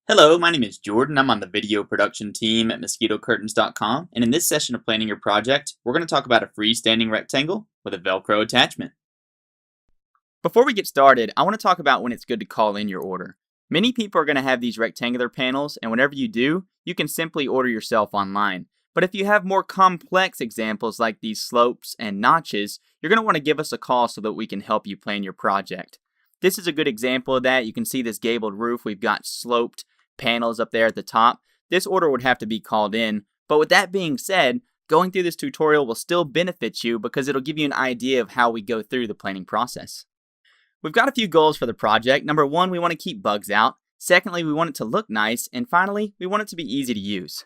Hello, my name is Jordan. I'm on the video production team at mosquitocurtains.com, and in this session of planning your project, we're going to talk about a freestanding rectangle with a Velcro attachment. Before we get started, I want to talk about when it's good to call in your order. Many people are going to have these rectangular panels, and whenever you do, you can simply order yourself online. But if you have more complex examples like these slopes and notches, you're going to want to give us a call so that we can help you plan your project. This is a good example of that. You can see this gabled roof. We've got sloped panels up there at the top. This order would have to be called in, but with that being said, going through this tutorial will still benefit you because it'll give you an idea of how we go through the planning process. We've got a few goals for the project. Number one, we want to keep bugs out. Secondly, we want it to look nice. And finally, we want it to be easy to use.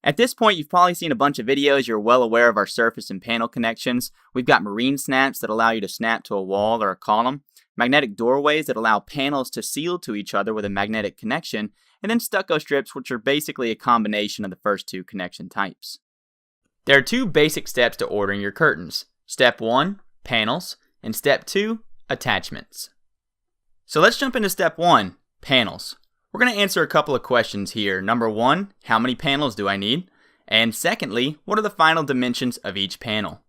At this point, you've probably seen a bunch of videos. You're well aware of our surface and panel connections. We've got marine snaps that allow you to snap to a wall or a column, magnetic doorways that allow panels to seal to each other with a magnetic connection, and then stucco strips, which are basically a combination of the first two connection types. There are two basic steps to ordering your curtains. Step 1, panels, and Step 2, attachments. So let's jump into Step 1, panels. We're going to answer a couple of questions here. Number 1, how many panels do I need? And secondly, what are the final dimensions of each panel?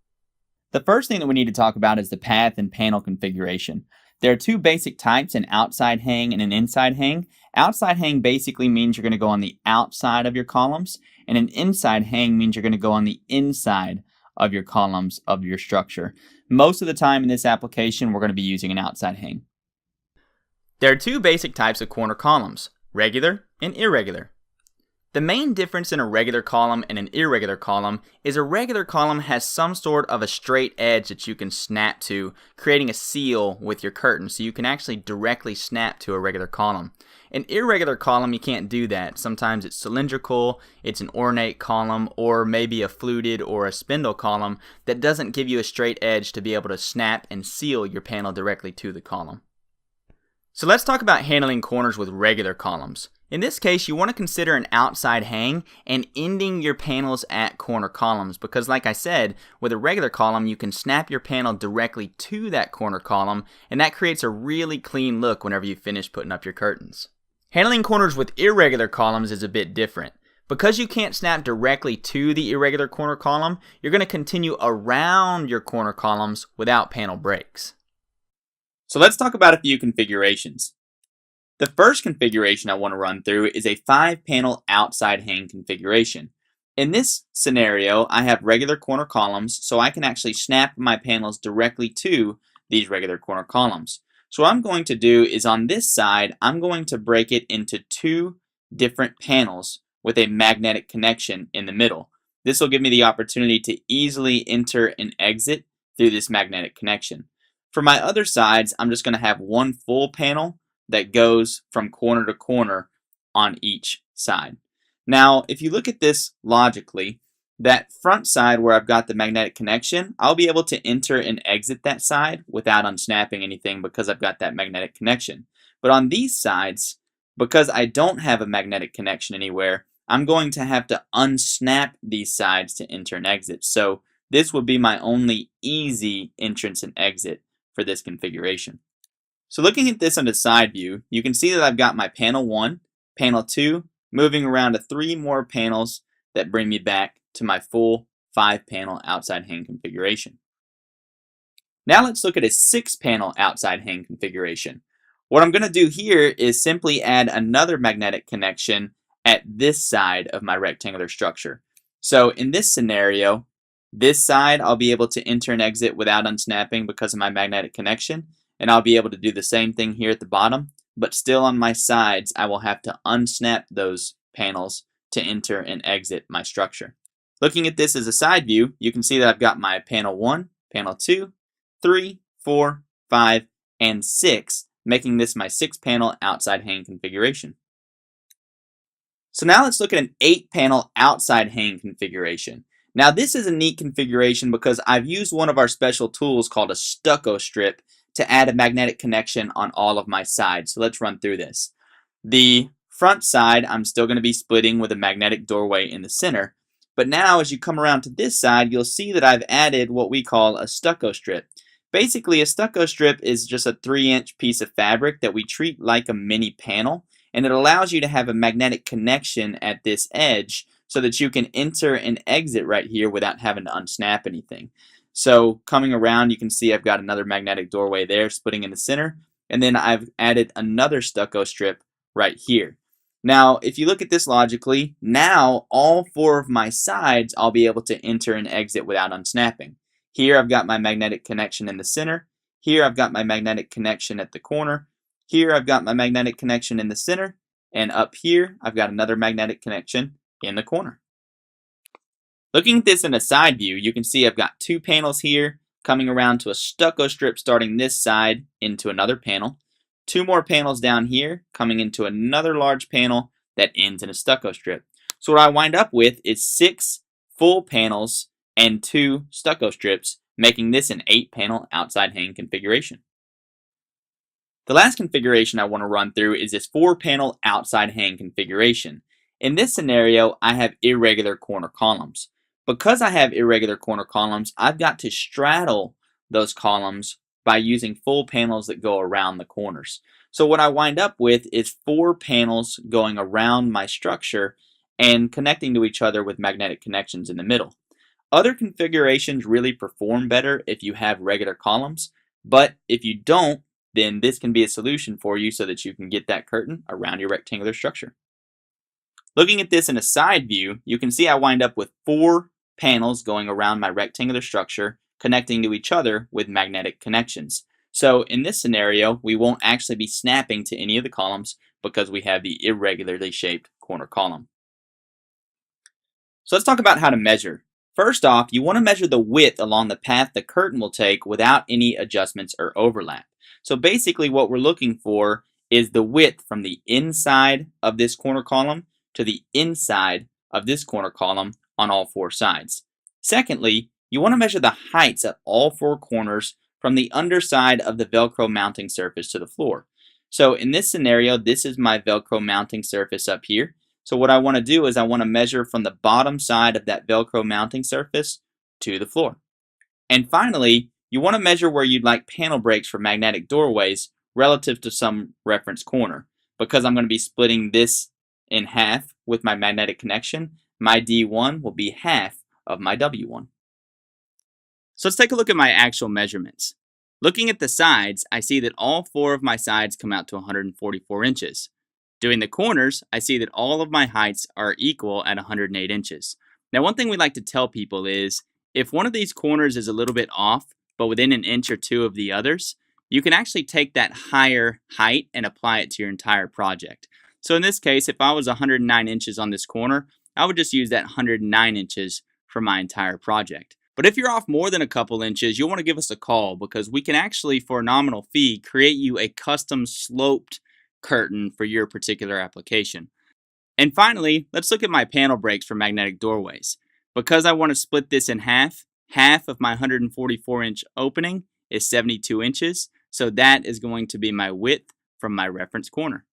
The first thing that we need to talk about is the path and panel configuration. There are two basic types, an outside hang and an inside hang. Outside hang basically means you're going to go on the outside of your columns, and an inside hang means you're going to go on the inside of your columns of your structure. Most of the time in this application, we're going to be using an outside hang. There are two basic types of corner columns, regular and irregular. The main difference in a regular column and an irregular column is a regular column has some sort of a straight edge that you can snap to, creating a seal with your curtain, so you can actually directly snap to a regular column. An irregular column, you can't do that. Sometimes it's cylindrical, it's an ornate column, or maybe a fluted or a spindle column that doesn't give you a straight edge to be able to snap and seal your panel directly to the column. So let's talk about handling corners with regular columns. In this case, you want to consider an outside hang and ending your panels at corner columns because, like I said, with a regular column, you can snap your panel directly to that corner column, and that creates a really clean look whenever you finish putting up your curtains. Handling corners with irregular columns is a bit different. Because you can't snap directly to the irregular corner column, you're going to continue around your corner columns without panel breaks. So let's talk about a few configurations. The first configuration I want to run through is a 5-panel outside hang configuration. In this scenario, I have regular corner columns, so I can actually snap my panels directly to these regular corner columns. So what I'm going to do is on this side, I'm going to break it into 2 different panels with a magnetic connection in the middle. This will give me the opportunity to easily enter and exit through this magnetic connection. For my other sides, I'm just going to have one full panel that goes from corner to corner on each side. Now, if you look at this logically, that front side where I've got the magnetic connection, I'll be able to enter and exit that side without unsnapping anything because I've got that magnetic connection. But on these sides, because I don't have a magnetic connection anywhere, I'm going to have to unsnap these sides to enter and exit. So this would be my only easy entrance and exit for this configuration. So looking at this on the side view, you can see that I've got my panel 1, panel 2, moving around to 3 more panels that bring me back to my full 5-panel outside hang configuration. Now let's look at a 6-panel outside hang configuration. What I'm going to do here is simply add another magnetic connection at this side of my rectangular structure. So in this scenario, this side I'll be able to enter and exit without unsnapping because of my magnetic connection. And I'll be able to do the same thing here at the bottom, but still on my sides, I will have to unsnap those panels to enter and exit my structure. Looking at this as a side view, you can see that I've got my panel 1, panel 2, 3, 4, 5, and 6, making this my 6-panel outside hang configuration. So now let's look at an 8-panel outside hang configuration. Now this is a neat configuration because I've used one of our special tools called a stucco strip to add a magnetic connection on all of my sides. So let's run through this. The front side, I'm still going to be splitting with a magnetic doorway in the center. But now as you come around to this side, you'll see that I've added what we call a stucco strip. Basically, a stucco strip is just a 3-inch piece of fabric that we treat like a mini panel, and it allows you to have a magnetic connection at this edge so that you can enter and exit right here without having to unsnap anything. So coming around, you can see I've got another magnetic doorway there splitting in the center, and then I've added another stucco strip right here. Now, if you look at this logically, now all 4 of my sides I'll be able to enter and exit without unsnapping. Here I've got my magnetic connection in the center. Here I've got my magnetic connection at the corner. Here I've got my magnetic connection in the center. And up here I've got another magnetic connection in the corner. Looking at this in a side view, you can see I've got 2 panels here coming around to a stucco strip starting this side into another panel. 2 more panels down here coming into another large panel that ends in a stucco strip. So what I wind up with is 6 full panels and 2 stucco strips, making this an 8-panel outside hang configuration. The last configuration I want to run through is this 4-panel outside hang configuration. In this scenario, I have irregular corner columns. Because I have irregular corner columns, I've got to straddle those columns by using full panels that go around the corners. So what I wind up with is 4 panels going around my structure and connecting to each other with magnetic connections in the middle. Other configurations really perform better if you have regular columns, but if you don't, then this can be a solution for you so that you can get that curtain around your rectangular structure. Looking at this in a side view, you can see I wind up with 4 panels going around my rectangular structure connecting to each other with magnetic connections. So in this scenario, we won't actually be snapping to any of the columns because we have the irregularly shaped corner column. So let's talk about how to measure. First off, you want to measure the width along the path the curtain will take without any adjustments or overlap. So basically what we're looking for is the width from the inside of this corner column to the inside of this corner column on all 4 sides. Secondly, you want to measure the heights at all 4 corners from the underside of the Velcro mounting surface to the floor. So in this scenario, this is my Velcro mounting surface up here. So what I want to do is I want to measure from the bottom side of that Velcro mounting surface to the floor. And finally, you want to measure where you'd like panel breaks for magnetic doorways relative to some reference corner. Because I'm going to be splitting this in half with my magnetic connection, my D1 will be half of my W1. So let's take a look at my actual measurements. Looking at the sides, I see that all 4 of my sides come out to 144 inches. Doing the corners, I see that all of my heights are equal at 108 inches. Now, one thing we like to tell people is, if one of these corners is a little bit off, but within an inch or 2 of the others, you can actually take that higher height and apply it to your entire project. So in this case, if I was 109 inches on this corner, I would just use that 109 inches for my entire project. But if you're off more than a couple inches, you'll want to give us a call because we can actually, for a nominal fee, create you a custom sloped curtain for your particular application. And finally, let's look at my panel breaks for magnetic doorways. Because I want to split this in half, half of my 144 inch opening is 72 inches. So that is going to be my width from my reference corner.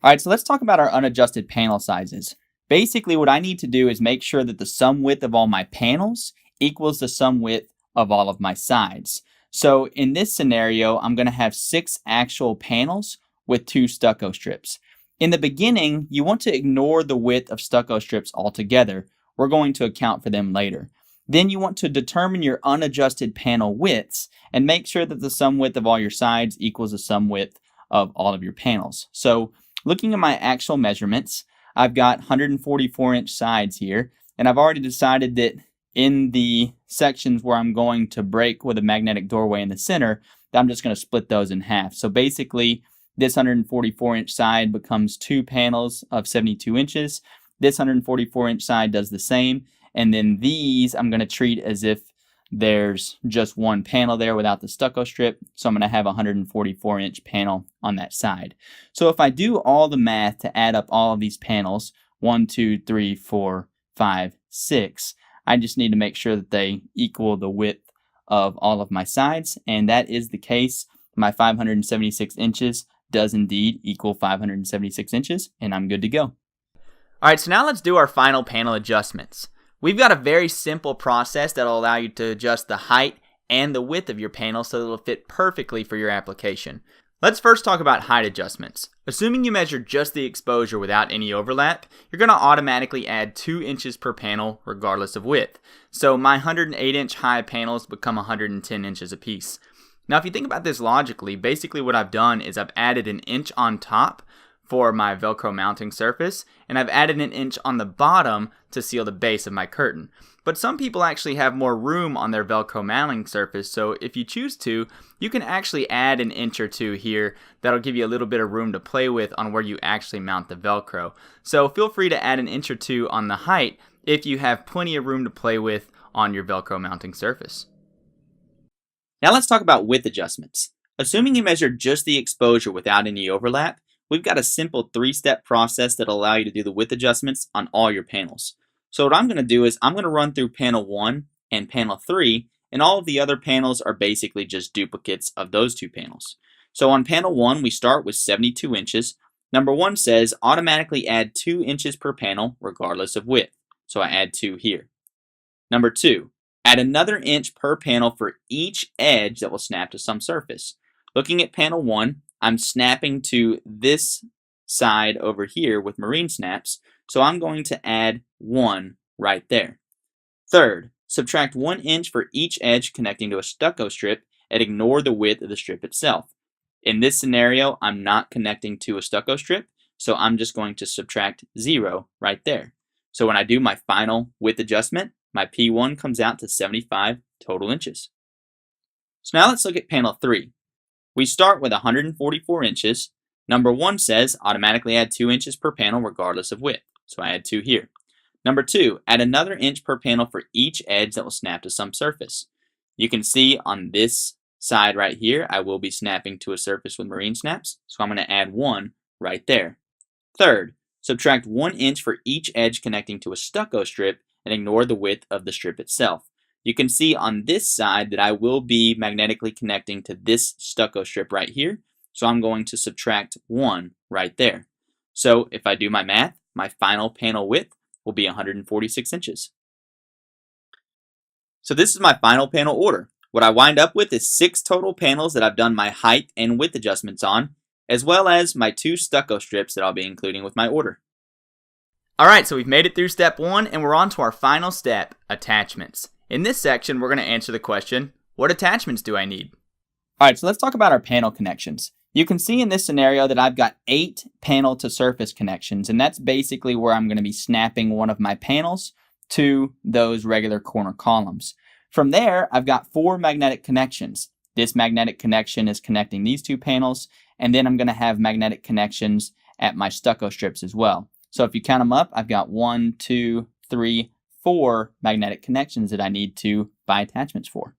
Alright, so let's talk about our unadjusted panel sizes. Basically, what I need to do is make sure that the sum width of all my panels equals the sum width of all of my sides. So in this scenario, I'm going to have 6 actual panels with 2 stucco strips. In the beginning, you want to ignore the width of stucco strips altogether. We're going to account for them later. Then you want to determine your unadjusted panel widths and make sure that the sum width of all your sides equals the sum width of all of your panels. So looking at my actual measurements, I've got 144 inch sides here, and I've already decided that in the sections where I'm going to break with a magnetic doorway in the center, I'm just going to split those in half. So basically, this 144 inch side becomes 2 panels of 72 inches. This 144 inch side does the same, and then these I'm going to treat as if there's just 1 panel there without the stucco strip, so I'm going to have a 144 inch panel on that side. So if I do all the math to add up all of these panels, 1, 2, 3, 4, 5, 6, I just need to make sure that they equal the width of all of my sides, and that is the case. My 576 inches does indeed equal 576 inches, and I'm good to go. Alright, so now let's do our final panel adjustments. We've got a very simple process that will allow you to adjust the height and the width of your panel so that it'll fit perfectly for your application. Let's first talk about height adjustments. Assuming you measure just the exposure without any overlap, you're going to automatically add 2 inches per panel regardless of width. So my 108 inch high panels become 110 inches apiece. Now if you think about this logically, basically what I've done is I've added an inch on top for my Velcro mounting surface, and I've added an inch on the bottom to seal the base of my curtain. But some people actually have more room on their Velcro mounting surface, so if you choose to, you can actually add an inch or two here. That'll give you a little bit of room to play with on where you actually mount the Velcro. So feel free to add an inch or two on the height if you have plenty of room to play with on your Velcro mounting surface. Now let's talk about width adjustments. Assuming you measure just the exposure without any overlap, we've got a simple 3-step process that'll allow you to do the width adjustments on all your panels. So what I'm going to do is I'm going to run through panel 1 and panel 3, and all of the other panels are basically just duplicates of those 2 panels. So on panel 1, we start with 72 inches. Number 1 says automatically add 2 inches per panel regardless of width. So I add 2 here. Number 2, add another inch per panel for each edge that will snap to some surface. Looking at panel 1, I'm snapping to this side over here with marine snaps, so I'm going to add 1 right there. Third, subtract 1 inch for each edge connecting to a stucco strip and ignore the width of the strip itself. In this scenario, I'm not connecting to a stucco strip, so I'm just going to subtract 0 right there. So when I do my final width adjustment, my P1 comes out to 75 total inches. So now let's look at panel 3. We start with 144 inches. Number 1 says automatically add 2 inches per panel regardless of width. So I add 2 here. Number 2, add another inch per panel for each edge that will snap to some surface. You can see on this side right here, I will be snapping to a surface with marine snaps, so I'm going to add 1 right there. Third, subtract 1 inch for each edge connecting to a stucco strip and ignore the width of the strip itself. You can see on this side that I will be magnetically connecting to this stucco strip right here, so I'm going to subtract 1 right there. So if I do my math, my final panel width will be 146 inches. So this is my final panel order. What I wind up with is 6 total panels that I've done my height and width adjustments on, as well as my 2 stucco strips that I'll be including with my order. Alright, so we've made it through step 1 and we're on to our final step, attachments. In this section, we're going to answer the question, what attachments do I need? Alright, so let's talk about our panel connections. You can see in this scenario that I've got 8 panel to surface connections, and that's basically where I'm going to be snapping one of my panels to those regular corner columns. From there, I've got 4 magnetic connections. This magnetic connection is connecting these 2 panels, and then I'm going to have magnetic connections at my stucco strips as well. So if you count them up, I've got 1, 2, 3, 4 magnetic connections that I need to buy attachments for.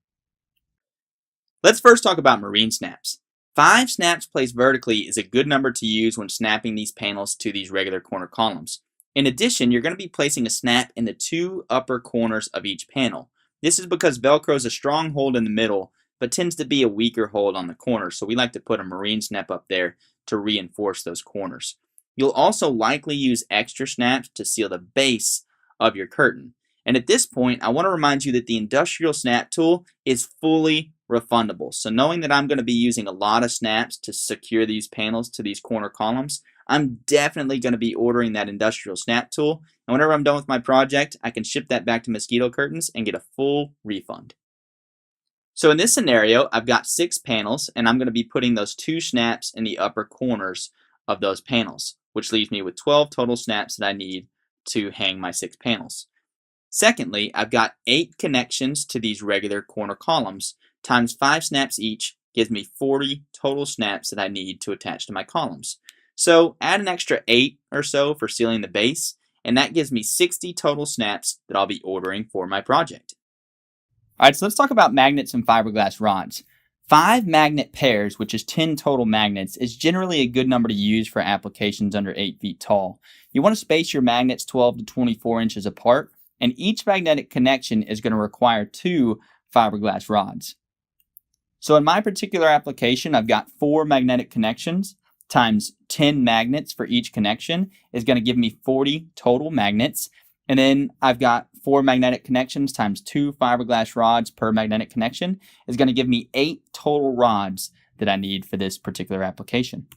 Let's first talk about marine snaps. 5 snaps placed vertically is a good number to use when snapping these panels to these regular corner columns. In addition, you're going to be placing a snap in the 2 upper corners of each panel. This is because Velcro is a strong hold in the middle, but tends to be a weaker hold on the corners, so we like to put a marine snap up there to reinforce those corners. You'll also likely use extra snaps to seal the base of your curtain. And at this point, I want to remind you that the industrial snap tool is fully refundable. So knowing that I'm going to be using a lot of snaps to secure these panels to these corner columns, I'm definitely going to be ordering that industrial snap tool. And whenever I'm done with my project, I can ship that back to Mosquito Curtains and get a full refund. So in this scenario, I've got 6 panels, and I'm going to be putting those 2 snaps in the upper corners of those panels, which leaves me with 12 total snaps that I need to hang my 6 panels. Secondly, I've got 8 connections to these regular corner columns, times 5 snaps each gives me 40 total snaps that I need to attach to my columns. So add an extra 8 or so for sealing the base, and that gives me 60 total snaps that I'll be ordering for my project. Alright, so let's talk about magnets and fiberglass rods. 5 magnet pairs, which is 10 total magnets, is generally a good number to use for applications under 8 feet tall. You want to space your magnets 12 to 24 inches apart, and each magnetic connection is going to require 2 fiberglass rods. So in my particular application, I've got 4 magnetic connections times 10 magnets for each connection is going to give me 40 total magnets. And then I've got 4 magnetic connections times 2 fiberglass rods per magnetic connection is going to give me 8 total rods that I need for this particular application.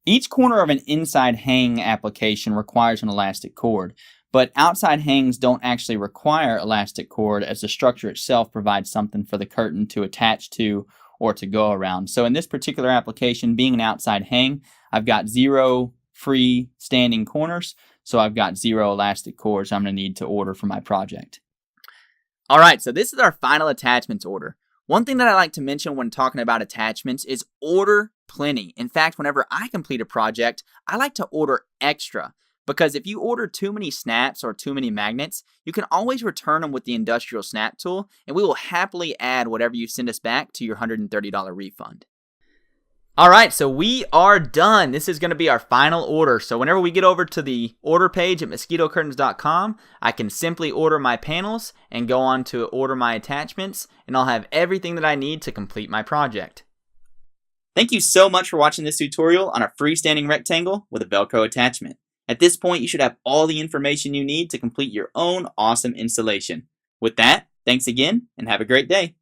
Each corner of an inside hang application requires an elastic cord, but outside hangs don't actually require elastic cord, as the structure itself provides something for the curtain to attach to or to go around. So in this particular application, being an outside hang, I've got 0 free standing corners, so I've got 0 elastic cords I'm going to need to order for my project. Alright, so this is our final attachments order. One thing that I like to mention when talking about attachments is order plenty. In fact, whenever I complete a project, I like to order extra, because if you order too many snaps or too many magnets, you can always return them with the industrial snap tool, and we will happily add whatever you send us back to your $130 refund. Alright, so we are done. This is going to be our final order. So whenever we get over to the order page at mosquitocurtains.com, I can simply order my panels and go on to order my attachments, and I'll have everything that I need to complete my project. Thank you so much for watching this tutorial on a freestanding rectangle with a Velcro attachment. At this point, you should have all the information you need to complete your own awesome installation. With that, thanks again and have a great day.